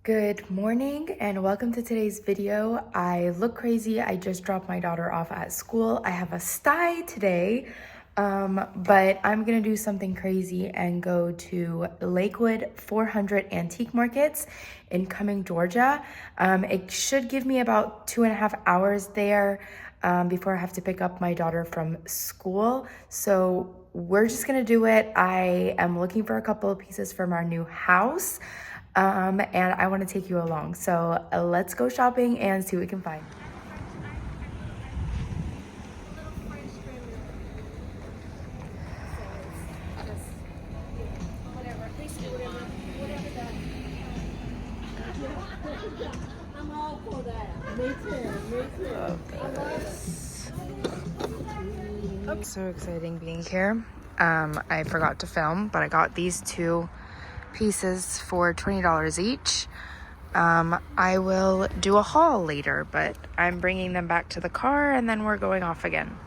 Good morning and welcome to today's video. I look crazy. I just dropped my daughter off at school. I have a sty today, but I'm gonna do something crazy and go to Lakewood 400 Antique Markets in Cumming, Georgia. It should give me about 2.5 hours there before I have to pick up my daughter from school. So we're just gonna do it. I am looking for a couple of pieces from our new house. And I want to take you along. So let's go shopping and see what we can find. I'm all for that. Me too. Love this. So exciting being here. I forgot to film, but I got these two pieces for $20 each. I will do a haul later, but I'm bringing them back to the car and then we're going off again.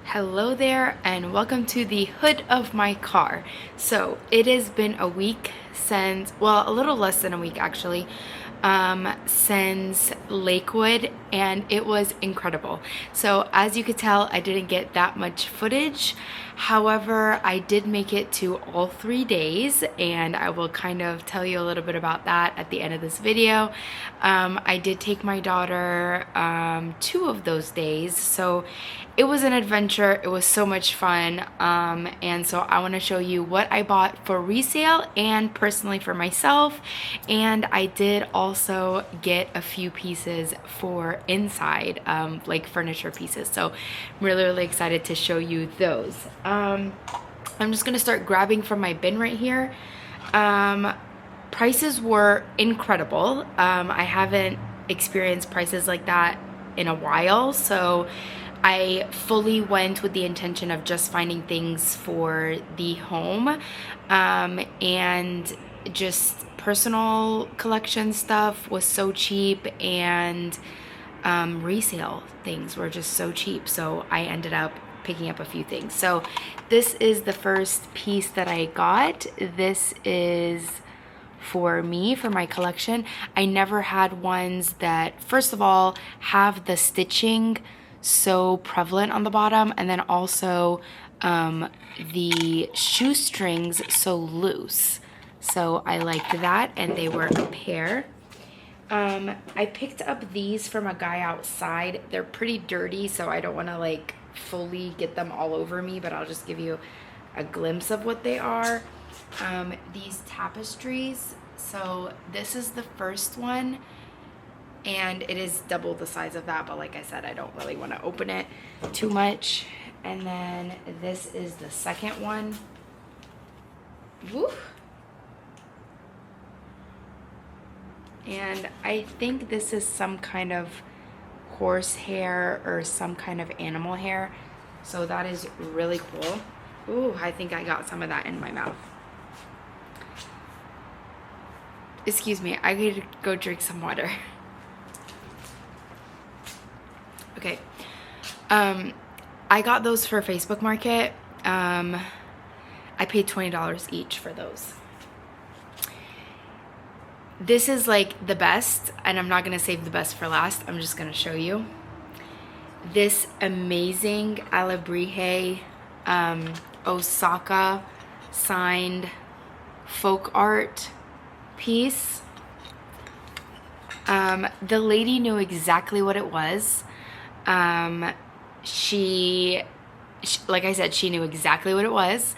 Hello there and welcome to the hood of my car. So it has been a week since, well, a little less than a week actually, since Lakewood, and it was incredible. So as you could tell, I didn't get that much footage. However, I did make it to all 3 days, and I will kind of tell you a little bit about that at the end of this video. I did take my daughter 2 of those days, so it was an adventure. It was so much fun, and so I want to show you what I bought for resale and personally for myself. And I did also get a few pieces for inside, like furniture pieces, so I'm really excited to show you those. I'm just gonna start grabbing from my bin right here. Prices were incredible. I haven't experienced prices like that in a while, so I fully went with the intention of just finding things for the home, and just personal collection stuff was so cheap, and resale things were just so cheap, so I ended up picking up a few things. So this is the first piece that I got. This is for me, for my collection. I never had ones that, first of all, have the stitching so prevalent on the bottom, and then also the shoestrings so loose. So I liked that, and they were a pair. I picked up these from a guy outside. They're pretty dirty, so I don't want to like fully get them all over me, but I'll just give you a glimpse of what they are. These tapestries. So this is the first one, and it is double the size of that, but like I said, I don't really want to open it too much. And then this is the second one. Woo! And I think this is some kind of horse hair or some kind of animal hair, so that is really cool. Ooh, I think I got some of that in my mouth. Excuse me, I need to go drink some water. Okay, I got those for Facebook Market. I paid $20 each for those. This is like the best, and I'm not gonna save the best for last. I'm just gonna show you this amazing Alabrije Osaka signed folk art piece. The lady knew exactly what it was. She, like I said, she knew exactly what it was.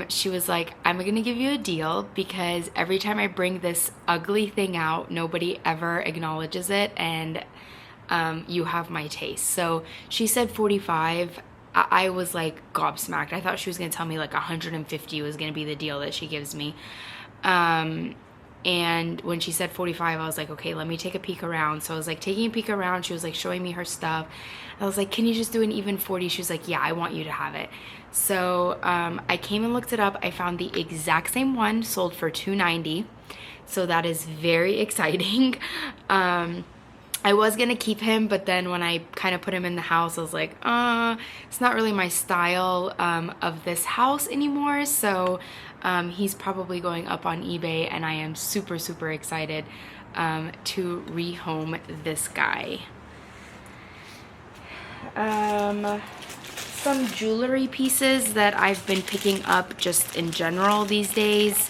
She was like, I'm gonna give you a deal because every time I bring this ugly thing out, nobody ever acknowledges it, and you have my taste. So she said 45. I was like gobsmacked. I thought she was gonna tell me like 150 was gonna be the deal that she gives me. And when she said 45, I was like, okay, let me take a peek around. So I was like taking a peek around. She was like showing me her stuff. I was like, can you just do an even 40? She was like, yeah, I want you to have it. So I came and looked it up. I found the exact same one sold for $290. So that is very exciting. I was gonna keep him, but then when I kind of put him in the house, I was like, it's not really my style of this house anymore. So he's probably going up on eBay, and I am super, super excited to rehome this guy. Some jewelry pieces that I've been picking up just in general these days.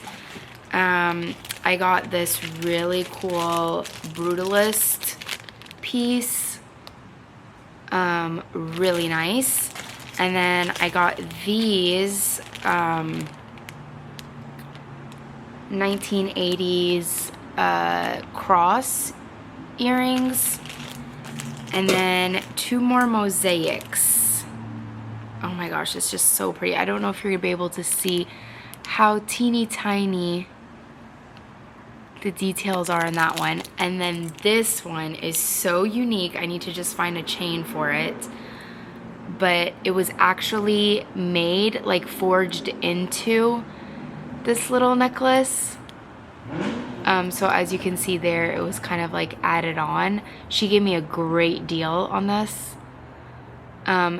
I got this really cool Brutalist piece, really nice. And then I got these 1980s cross earrings, and then 2 more mosaics. Oh my gosh, it's just so pretty. I don't know if you're gonna be able to see how teeny tiny the details are in that one. And then this one is so unique. I need to just find a chain for it. But it was actually made, like forged into this little necklace. So as you can see there, it was kind of like added on. She gave me a great deal on this.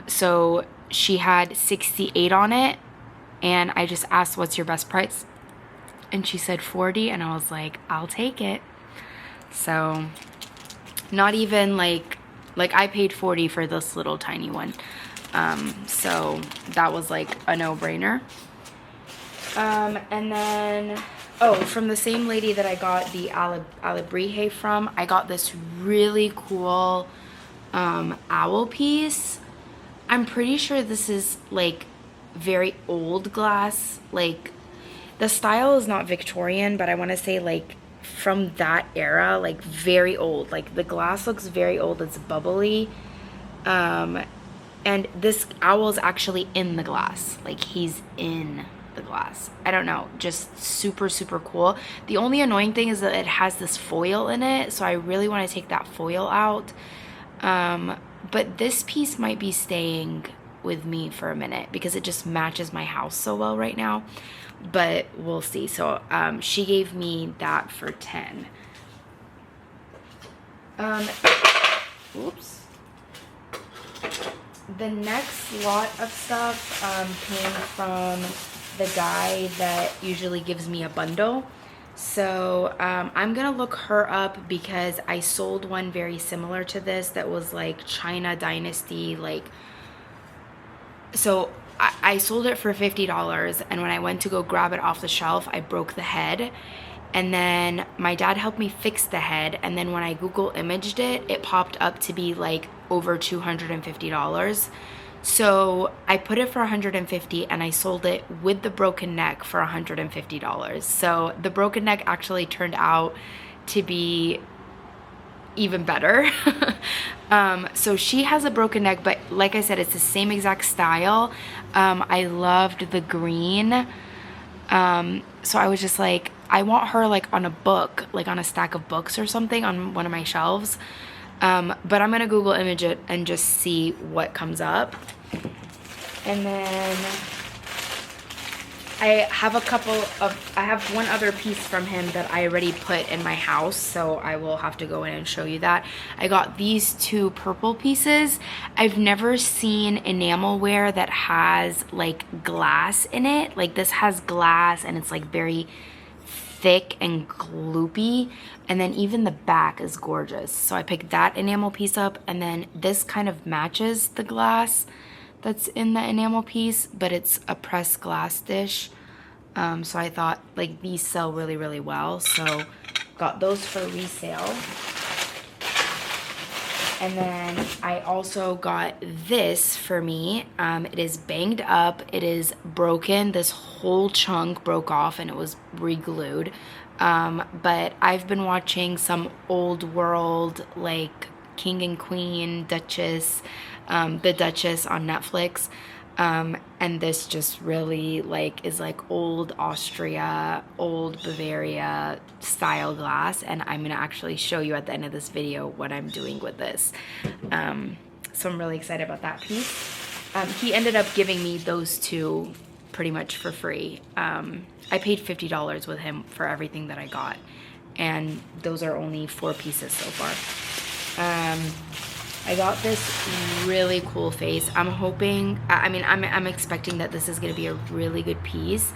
So she had 68 on it, and I just asked, what's your best price? And she said 40, and I was like, I'll take it. So not even like I paid 40 for this little tiny one. So that was like a no-brainer. And then, oh, from the same lady that I got the Alebrije from, I got this really cool owl piece. I'm pretty sure this is like very old glass. Like the style is not Victorian, but I want to say like from that era, like very old. Like the glass looks very old. It's bubbly. And this owl is actually in the glass. Like he's in the glass. I don't know, just super, super cool. The only annoying thing is that it has this foil in it, so I really want to take that foil out. But this piece might be staying with me for a minute because it just matches my house so well right now, but we'll see. So she gave me that for 10. Oops. The next lot of stuff came from the guy that usually gives me a bundle. So I'm gonna look her up because I sold one very similar to this that was like China Dynasty, like, so I sold it for $50, and when I went to go grab it off the shelf, I broke the head. And then my dad helped me fix the head, and then when I Google imaged it, it popped up to be like over $250. So I put it for $150, and I sold it with the broken neck for $150. So the broken neck actually turned out to be even better. So she has a broken neck, but like I said, it's the same exact style. I loved the green. So I was just like, I want her like on a book, like on a stack of books or something on one of my shelves. But I'm gonna Google image it and just see what comes up. And then I have one other piece from him that I already put in my house, so I will have to go in and show you that. I got these 2 purple pieces. I've never seen enamelware that has like glass in it. Like this has glass, and it's like very thick and gloopy, and then even the back is gorgeous. So I picked that enamel piece up, and then this kind of matches the glass that's in the enamel piece, but it's a pressed glass dish. So I thought like these sell really, really well, so got those for resale. And then I also got this for me. It is banged up, it is broken. This whole chunk broke off and it was re-glued. But I've been watching some old world like King and Queen, Duchess, The Duchess on Netflix. And this just really like is like old Austria, old Bavaria style glass, and I'm gonna actually show you at the end of this video what I'm doing with this. So I'm really excited about that piece. He ended up giving me those two pretty much for free. I paid $50 with him for everything that I got, and those are only 4 pieces so far. I got this really cool face. I'm hoping, I'm expecting that this is gonna be a really good piece.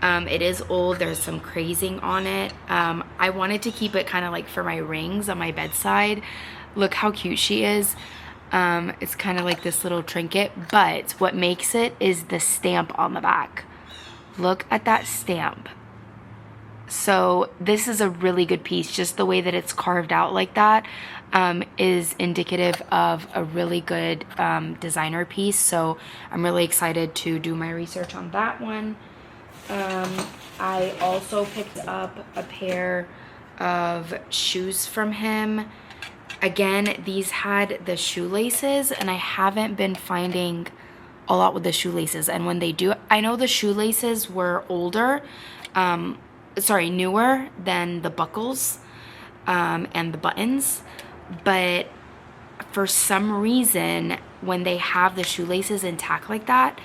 It is old, there's some crazing on it. I wanted to keep it kind of like for my rings on my bedside. Look how cute she is. It's kind of like this little trinket, but what makes it is the stamp on the back. Look at that stamp. So this is a really good piece. Just the way that it's carved out like that is indicative of a really good designer piece. So I'm really excited to do my research on that one. I also picked up a pair of shoes from him. Again, these had the shoelaces, and I haven't been finding a lot with the shoelaces. And when they do, I know the shoelaces were older, newer than the buckles and the buttons. But for some reason, when they have the shoelaces intact like that,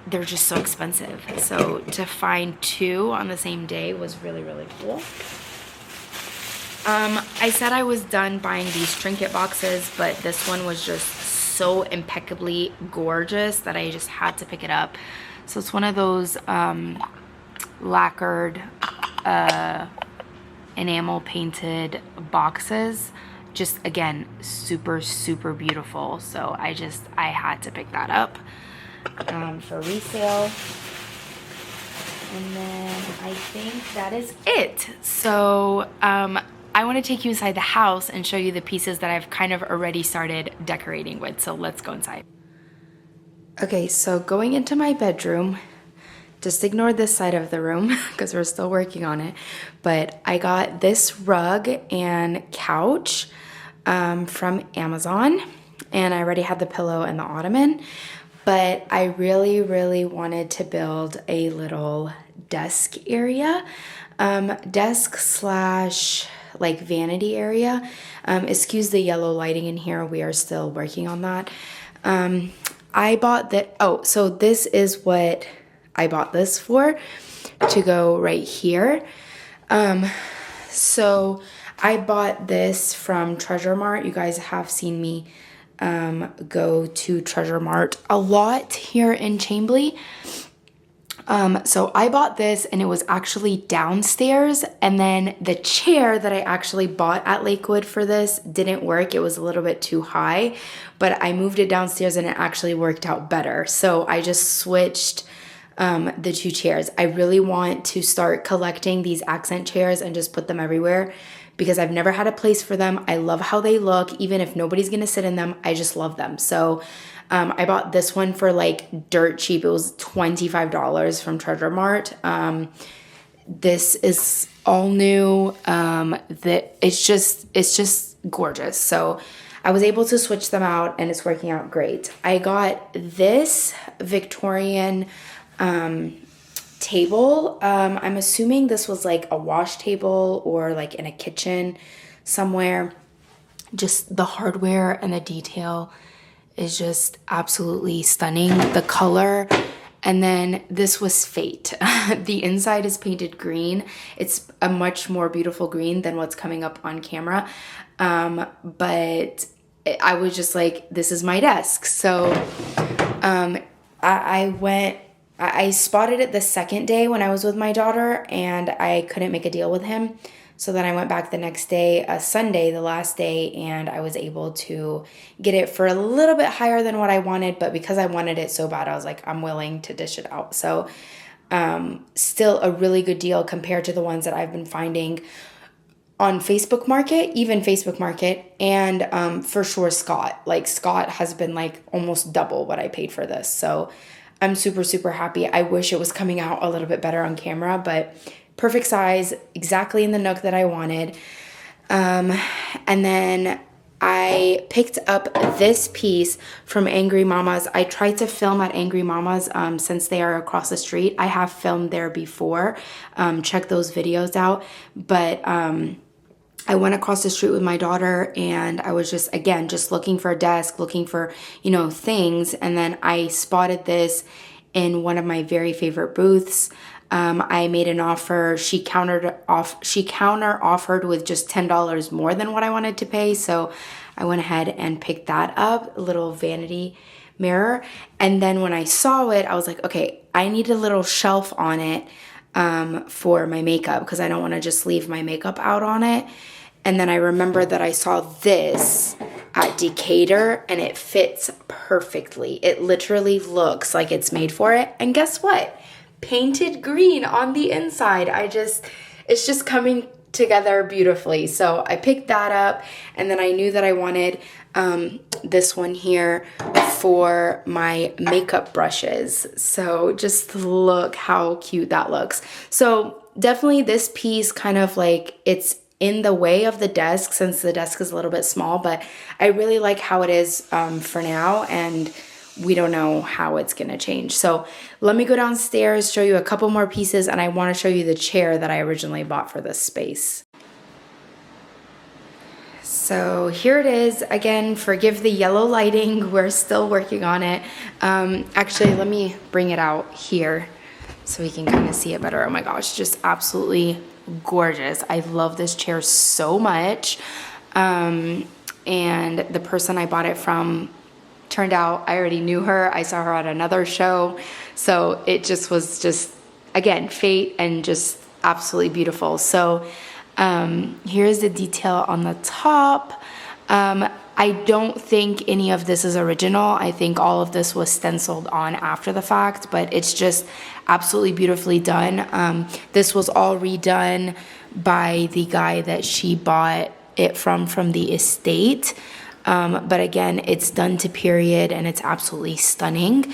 they're just so expensive. So to find 2 on the same day was really, really cool. I said I was done buying these trinket boxes, but this one was just so impeccably gorgeous that I just had to pick it up. So it's one of those lacquered, enamel painted boxes. Just again, super, super beautiful. So I had to pick that up for resale. And then I think that is it. So I want to take you inside the house and show you the pieces that I've kind of already started decorating with. So let's go inside. Okay, so going into my bedroom, just ignore this side of the room because we're still working on it. But I got this rug and couch from Amazon, and I already had the pillow and the ottoman. But I really, really wanted to build a little desk area, desk slash like vanity area. Excuse the yellow lighting in here. We are still working on that. I bought that. Oh, so this is what I bought this for, to go right here. So I bought this from Treasure Mart. You guys have seen me go to Treasure Mart a lot here in Chambly. So I bought this, and it was actually downstairs, and then the chair that I actually bought at Lakewood for this didn't work. It was a little bit too high, but I moved it downstairs and it actually worked out better. So I just switched the 2 chairs. I really want to start collecting these accent chairs and just put them everywhere, because I've never had a place for them. I love how they look. Even if nobody's gonna sit in them, I just love them. So I bought this one for like dirt cheap. It was $25 from Treasure Mart. This is all new. It's just gorgeous. So I was able to switch them out, and it's working out great. I got this Victorian table. I'm assuming this was like a wash table or like in a kitchen somewhere. Just the hardware and the detail is just absolutely stunning. The color, and then this was Fate. The inside is painted green. It's a much more beautiful green than what's coming up on camera. But I was just like, this is my desk. So I spotted it the second day when I was with my daughter, and I couldn't make a deal with him. So then I went back the next day, Sunday, the last day, and I was able to get it for a little bit higher than what I wanted. But because I wanted it so bad, I was like, I'm willing to dish it out. So still a really good deal compared to the ones that I've been finding on Facebook Market, even Facebook Market, and for sure Scott. Like Scott has been like almost double what I paid for this. So I'm super, super happy. I wish it was coming out a little bit better on camera, but perfect size, exactly in the nook that I wanted. And then I picked up this piece from Angry Mama's. I tried to film at Angry Mama's since they are across the street. I have filmed there before. Check those videos out. But I went across the street with my daughter and I was just, again, just looking for a desk, looking for, you know, things. And then I spotted this in one of my very favorite booths. I made an offer. She counter offered with just $10 more than what I wanted to pay. So I went ahead and picked that up, a little vanity mirror. And then when I saw it, I was like, okay, I need a little shelf on it for my makeup because I don't want to just leave my makeup out on it. And then I remember that I saw this at Decatur and it fits perfectly. It literally looks like it's made for it. And guess what? Painted green on the inside. It's just coming together beautifully. So I picked that up and then I knew that I wanted this one here for my makeup brushes. So just look how cute that looks. So definitely this piece kind of like it's in the way of the desk since the desk is a little bit small, but I really like how it is for now, and we don't know how it's gonna change. So let me go downstairs, show you a couple more pieces, and I wanna show you the chair that I originally bought for this space. So here it is. Again, forgive the yellow lighting. We're still working on it. Actually, let me bring it out here so we can kind of see it better. Oh my gosh, just absolutely gorgeous. I love this chair so much. And the person I bought it from turned out, I already knew her. I saw her at another show. So it just was just, again, fate and just absolutely beautiful. So here's the detail on the top. I don't think any of this is original. I think all of this was stenciled on after the fact, but it's just absolutely beautifully done. This was all redone by the guy that she bought it from the estate. But again, it's done to period and it's absolutely stunning.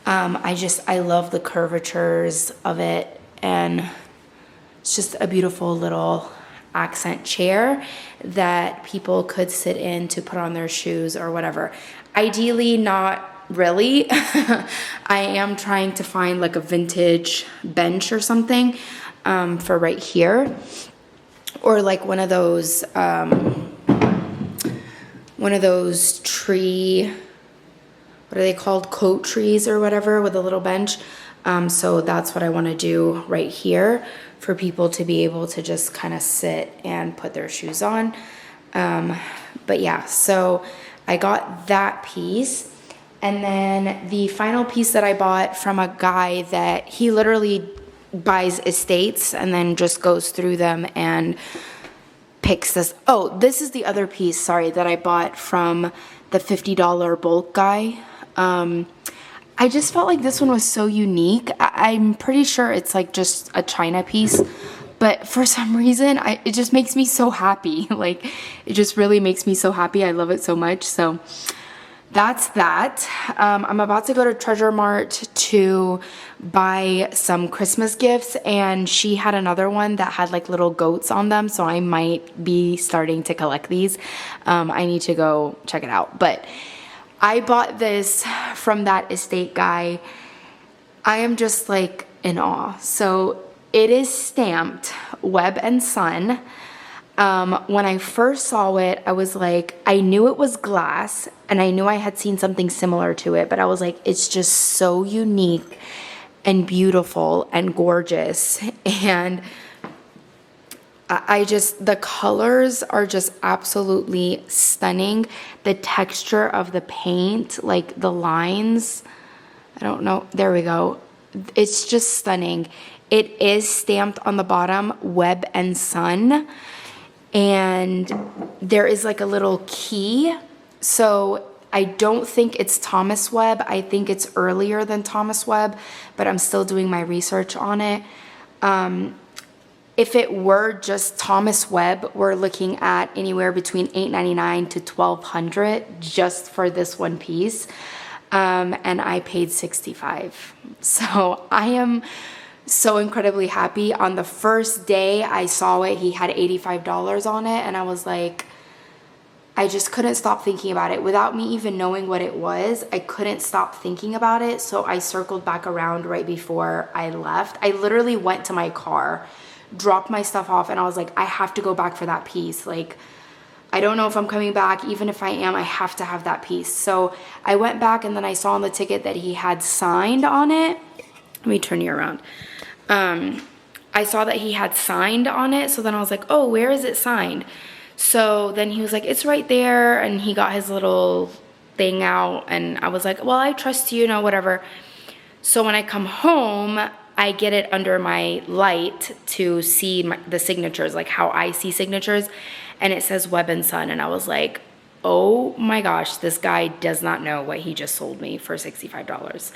I love the curvatures of it, and it's just a beautiful little accent chair that people could sit in to put on their shoes or whatever. Ideally, not really. I am trying to find like a vintage bench or something for right here, or like one of those tree, what are they called, coat trees or whatever, with a little bench. So that's what I want to do right here for people to be able to just kind of sit and put their shoes on. But yeah, so I got that piece. And then the final piece that I bought from a guy that he literally buys estates and then just goes through them and picks this. Oh, this is the other piece, sorry, that I bought from the $50 bulk guy. I just felt like this one was so unique. I'm pretty sure it's like just a China piece, but for some reason, it just makes me so happy. Like, it just really makes me so happy. I love it so much. So that's that. I'm about to go to Treasure Mart to buy some Christmas gifts, and she had another one that had like little goats on them, so I might be starting to collect these. I need to go check it out, but I bought this from that estate guy. I am just like in awe. So it is stamped Webb and Son. When I first saw it, I was like, I knew it was glass and I knew I had seen something similar to it, but I was like, it's just so unique and beautiful and gorgeous. And the colors are just absolutely stunning. The texture of the paint, like the lines, I don't know, there we go. It's just stunning. It is stamped on the bottom, Webb and Son. And there is like a little key. So I don't think it's Thomas Webb. I think it's earlier than Thomas Webb, but I'm still doing my research on it. If it were just Thomas Webb, we're looking at anywhere between $8.99 to $1,200 just for this one piece. And I paid $65. So I am so incredibly happy. On the first day I saw it, he had $85 on it, and I was like, I just couldn't stop thinking about it. Without me even knowing what it was, I couldn't stop thinking about it. So I circled back around right before I left. I literally went to my car, dropped my stuff off, and I was like, I have to go back for that piece. Like, I don't know if I'm coming back. Even if I am, I have to have that piece. So I went back, and then I saw on the ticket that he had signed on it. Let me turn you around. I saw that he had signed on it. So then I was like, oh, where is it signed? So then he was like, it's right there. And he got his little thing out. And I was like, well, I trust you, whatever. So when I come home, I get it under my light to see the signatures, like how I see signatures. And it says Webb & Son. And I was like, oh my gosh, this guy does not know what he just sold me for $65.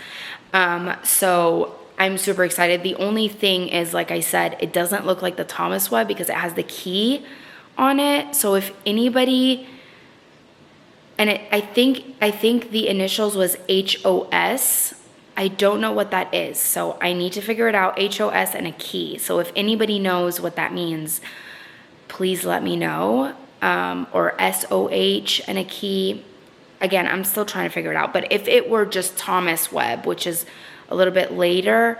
So I'm super excited. The only thing is, like I said, it doesn't look like the Thomas Webb because it has the key on it. So if anybody, and I think the initials was HOS. I don't know what that is. So I need to figure it out. HOS and a key. So if anybody knows what that means, please let me know. Or SOH and a key. Again, I'm still trying to figure it out. But if it were just Thomas Webb, which is a little bit later,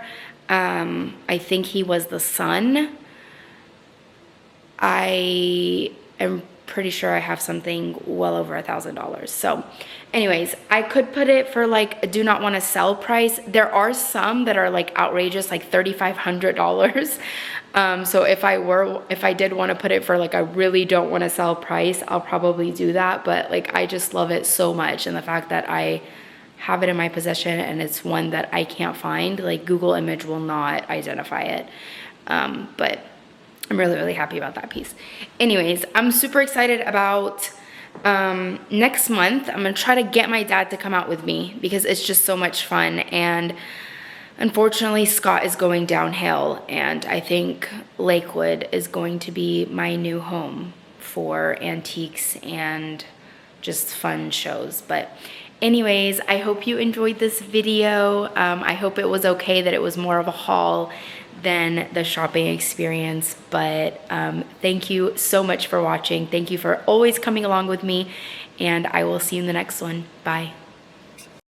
I think he was the son. I am pretty sure I have something well over $1,000. So anyways, I could put it for like a do not want to sell price. There are some that are like outrageous, like $3,500. So if I did want to put it for like a really don't want to sell price, I'll probably do that. But like, I just love it so much. And the fact that I have it in my possession and it's one that I can't find, like Google image will not identify it. But I'm really, really happy about that piece. Anyways, I'm super excited about next month. I'm going to try to get my dad to come out with me because it's just so much fun. And unfortunately, Scott is going downhill. And I think Lakewood is going to be my new home for antiques and just fun shows. But anyways, I hope you enjoyed this video. I hope it was okay that it was more of a haul than the shopping experience. But thank you so much for watching. Thank you for always coming along with me. And I will see you in the next one. Bye.